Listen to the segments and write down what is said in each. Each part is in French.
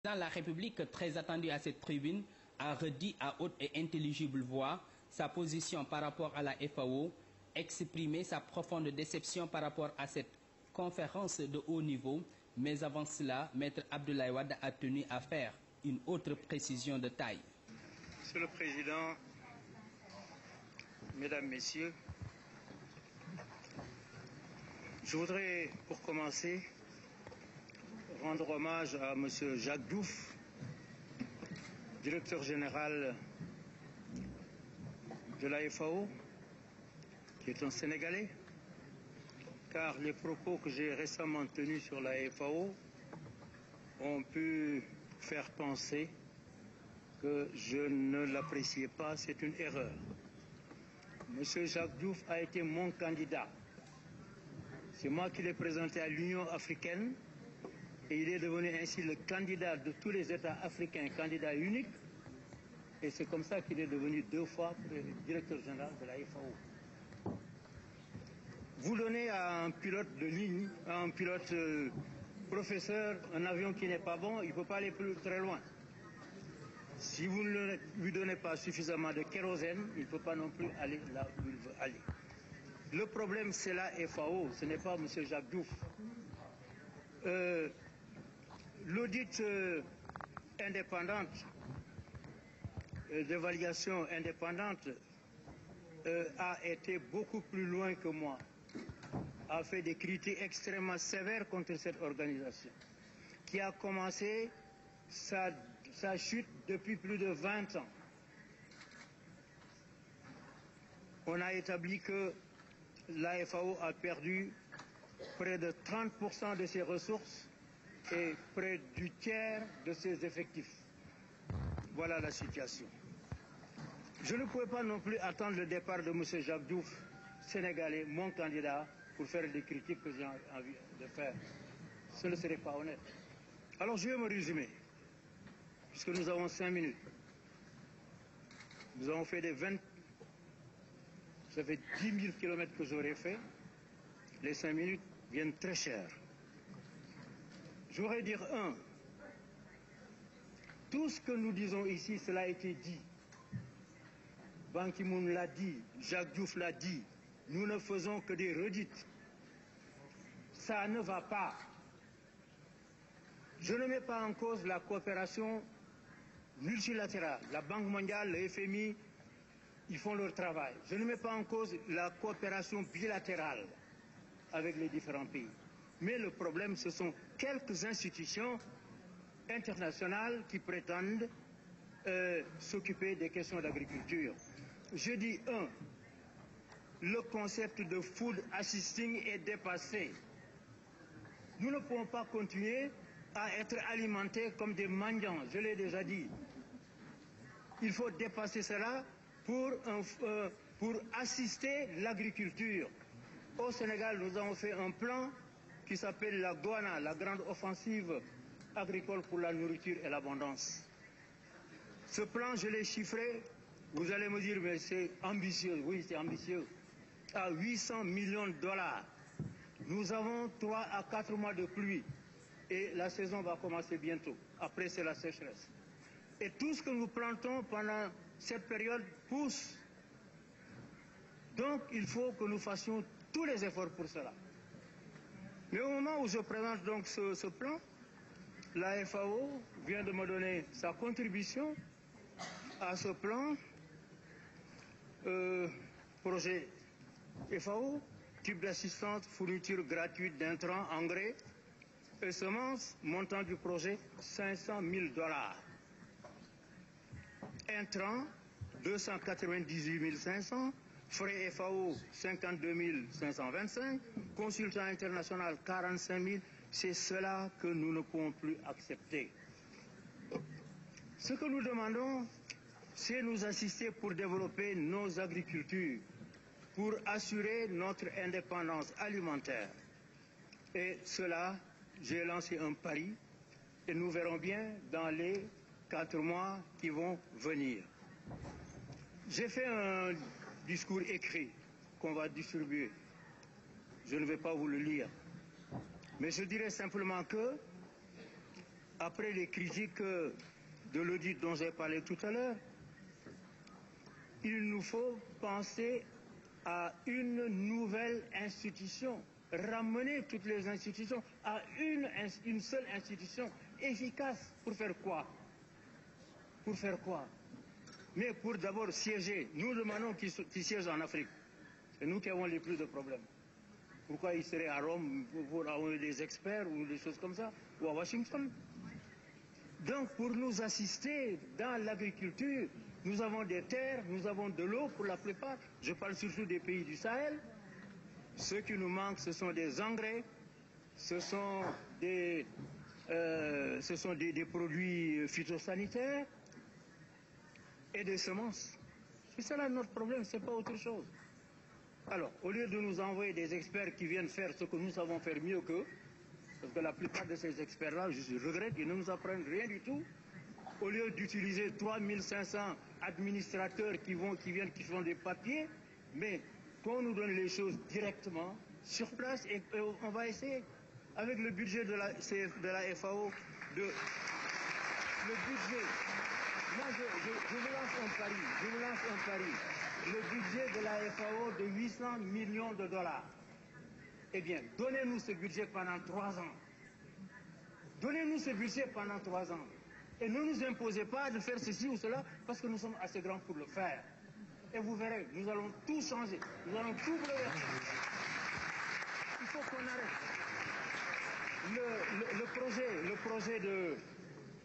Dans la République, très attendu à cette tribune, a redit à haute et intelligible voix sa position par rapport à la FAO, exprimé sa profonde déception par rapport à cette conférence de haut niveau, mais avant cela, Maître Abdoulaye Wade a tenu à faire une autre précision de taille. Monsieur le Président, Mesdames, Messieurs, je voudrais, pour commencer, rendre hommage à M. Jacques Diouf, directeur général de la FAO, qui est un Sénégalais, car les propos que j'ai récemment tenus sur la FAO ont pu faire penser que je ne l'appréciais pas, c'est une erreur. M. Jacques Diouf a été mon candidat. C'est moi qui l'ai présenté à l'Union africaine et il est devenu ainsi le candidat de tous les États africains, candidat unique. Et c'est comme ça qu'il est devenu 2 fois directeur général de la FAO. Vous donnez à un pilote de ligne, à un pilote professeur, un avion qui n'est pas bon, il ne peut pas aller très loin. Si vous ne lui donnez pas suffisamment de kérosène, il ne peut pas non plus aller là où il veut aller. Le problème, c'est la FAO, ce n'est pas M. Jacques Diouf. L'audit indépendante, d'évaluation indépendante, a été beaucoup plus loin que moi, a fait des critiques extrêmement sévères contre cette organisation, qui a commencé sa chute depuis plus de 20 ans. On a établi que la FAO a perdu près de 30% de ses ressources et près du tiers de ses effectifs. Voilà la situation. Je ne pouvais pas non plus attendre le départ de M. Jacques Diouf, Sénégalais, mon candidat, pour faire des critiques que j'ai envie de faire. Ce ne serait pas honnête. Alors je vais me résumer, puisque nous avons 5 minutes. Nous avons fait ça fait 10 000 kilomètres que j'aurais fait. Les 5 minutes viennent très cher. Je voudrais dire tout ce que nous disons ici, cela a été dit. Ban Ki-moon l'a dit, Jacques Diouf l'a dit. Nous ne faisons que des redites. Ça ne va pas. Je ne mets pas en cause la coopération multilatérale. La Banque mondiale, le FMI, ils font leur travail. Je ne mets pas en cause la coopération bilatérale avec les différents pays. Mais le problème, ce sont quelques institutions internationales qui prétendent s'occuper des questions d'agriculture. Je dis le concept de food assisting est dépassé. Nous ne pouvons pas continuer à être alimentés comme des mendiants, je l'ai déjà dit. Il faut dépasser cela pour assister l'agriculture. Au Sénégal, nous avons fait un plan qui s'appelle la GOANA, la grande offensive agricole pour la nourriture et l'abondance. Ce plan, je l'ai chiffré, vous allez me dire, mais c'est ambitieux. Oui, c'est ambitieux. À 800 millions de dollars. Nous avons 3 à 4 mois de pluie et la saison va commencer bientôt. Après, c'est la sécheresse. Et tout ce que nous plantons pendant cette période pousse. Donc, il faut que nous fassions tous les efforts pour cela. Mais au moment où je présente donc ce plan, la FAO vient de me donner sa contribution à ce plan, projet FAO, type d'assistance, fourniture gratuite d'intrants, engrais et semences, montant du projet 500 000 $. Intrants, 298 500, frais FAO, 52 525, consultant international, 45 000. C'est cela que nous ne pouvons plus accepter. Ce que nous demandons, c'est nous assister pour développer nos agricultures, pour assurer notre indépendance alimentaire. Et cela, j'ai lancé un pari et nous verrons bien dans les 4 mois qui vont venir. J'ai fait un discours écrit qu'on va distribuer. Je ne vais pas vous le lire. Mais je dirais simplement que après les critiques de l'audit dont j'ai parlé tout à l'heure, il nous faut penser à une nouvelle institution, ramener toutes les institutions à une seule institution efficace. Pour faire quoi? Pour faire quoi? Mais pour d'abord siéger. Nous demandons qu'ils siègent en Afrique. C'est nous qui avons les plus de problèmes. Pourquoi ils seraient à Rome pour avoir des experts ou des choses comme ça, ou à Washington? Donc pour nous assister dans l'agriculture, nous avons des terres, nous avons de l'eau pour la plupart. Je parle surtout des pays du Sahel. Ce qui nous manque, ce sont des engrais, ce sont des produits phytosanitaires et des semences. C'est cela notre problème, ce n'est pas autre chose. Alors, au lieu de nous envoyer des experts qui viennent faire ce que nous savons faire mieux qu'eux, parce que la plupart de ces experts-là, je regrette, ils ne nous apprennent rien du tout. Au lieu d'utiliser 3500 administrateurs qui font des papiers, mais qu'on nous donne les choses directement, sur place, et on va essayer, avec le budget de la FAO, le budget, moi je vous lance un pari, le budget de la FAO de 800 millions de dollars. Eh bien, donnez-nous ce budget pendant 3 ans. Donnez-nous ce budget pendant 3 ans. Et ne nous imposez pas de faire ceci ou cela, parce que nous sommes assez grands pour le faire. Et vous verrez, nous allons tout changer. Nous allons tout bouleverser. Il faut qu'on arrête.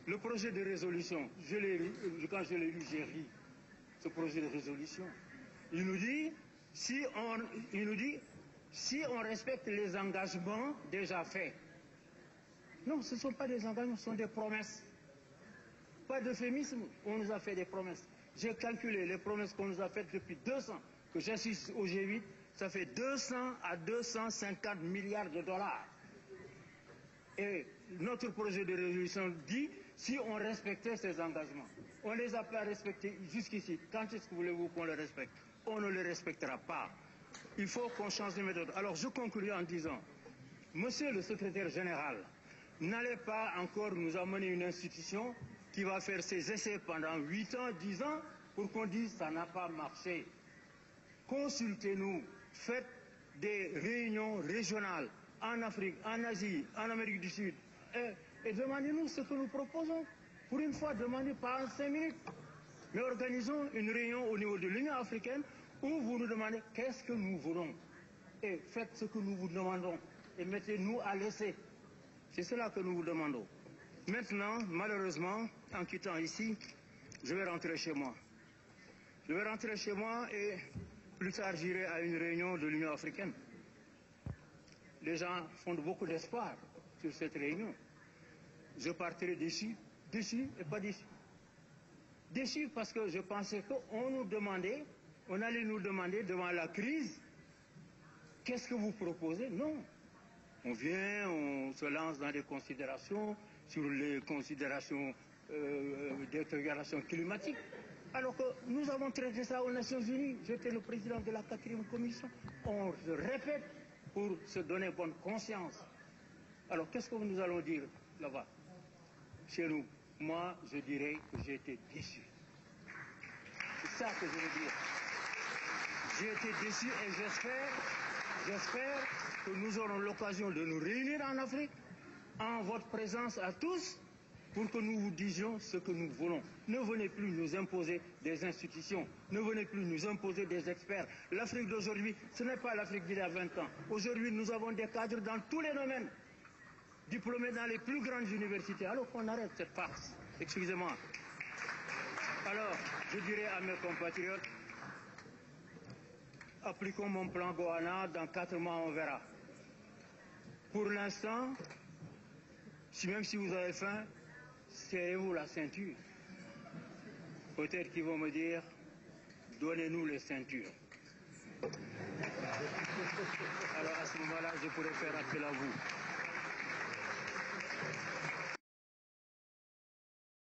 Le projet de résolution, quand je l'ai lu, j'ai ri. Ce projet de résolution. Il nous dit, si on respecte les engagements déjà faits. Non, ce ne sont pas des engagements, ce sont des promesses. Pas d'euphémisme, on nous a fait des promesses. J'ai calculé les promesses qu'on nous a faites depuis 2 ans, que j'assiste au G8, ça fait 200 à 250 milliards de dollars. Et notre projet de résolution dit, si on respectait ces engagements, on ne les a pas respectés jusqu'ici. Quand est-ce que voulez-vous qu'on les respecte? On ne les respectera pas. Il faut qu'on change de méthode. Alors je conclue en disant, monsieur le secrétaire général, n'allez pas encore nous amener une institution qui va faire ses essais pendant 8 ans, 10 ans, pour qu'on dise ça n'a pas marché. Consultez-nous, faites des réunions régionales en Afrique, en Asie, en Amérique du Sud, et demandez-nous ce que nous proposons. Pour une fois, demandez pas en 5 minutes, mais organisons une réunion au niveau de l'Union africaine où vous nous demandez qu'est-ce que nous voulons. Et faites ce que nous vous demandons et mettez-nous à l'essai. C'est cela que nous vous demandons. Maintenant, malheureusement, en quittant ici, je vais rentrer chez moi. Je vais rentrer chez moi et plus tard j'irai à une réunion de l'Union africaine. Les gens font beaucoup d'espoir sur cette réunion. Je partirai déçu et pas déçu. Déçu parce que je pensais on allait nous demander devant la crise, qu'est-ce que vous proposez? Non. On vient, on se lance dans des considérations sur les considérations des déclarations climatiques. Alors que nous avons traité ça aux Nations Unies. J'étais le président de la 4e commission. On se répète pour se donner bonne conscience. Alors qu'est-ce que nous allons dire là-bas? Chez nous, moi je dirais que j'ai été déçu. C'est ça que je veux dire. J'ai été déçu et j'espère que nous aurons l'occasion de nous réunir en Afrique, en votre présence à tous, pour que nous vous disions ce que nous voulons. Ne venez plus nous imposer des institutions, ne venez plus nous imposer des experts. L'Afrique d'aujourd'hui, ce n'est pas l'Afrique d'il y a 20 ans. Aujourd'hui, nous avons des cadres dans tous les domaines, diplômés dans les plus grandes universités. Alors qu'on arrête cette farce. Excusez-moi. Alors, je dirais à mes compatriotes, appliquons mon plan Goana, dans 4 mois on verra. Pour l'instant, même si vous avez faim, serrez-vous la ceinture. Peut-être qu'ils vont me dire, donnez-nous les ceintures. Alors à ce moment-là, je pourrais faire appel à vous.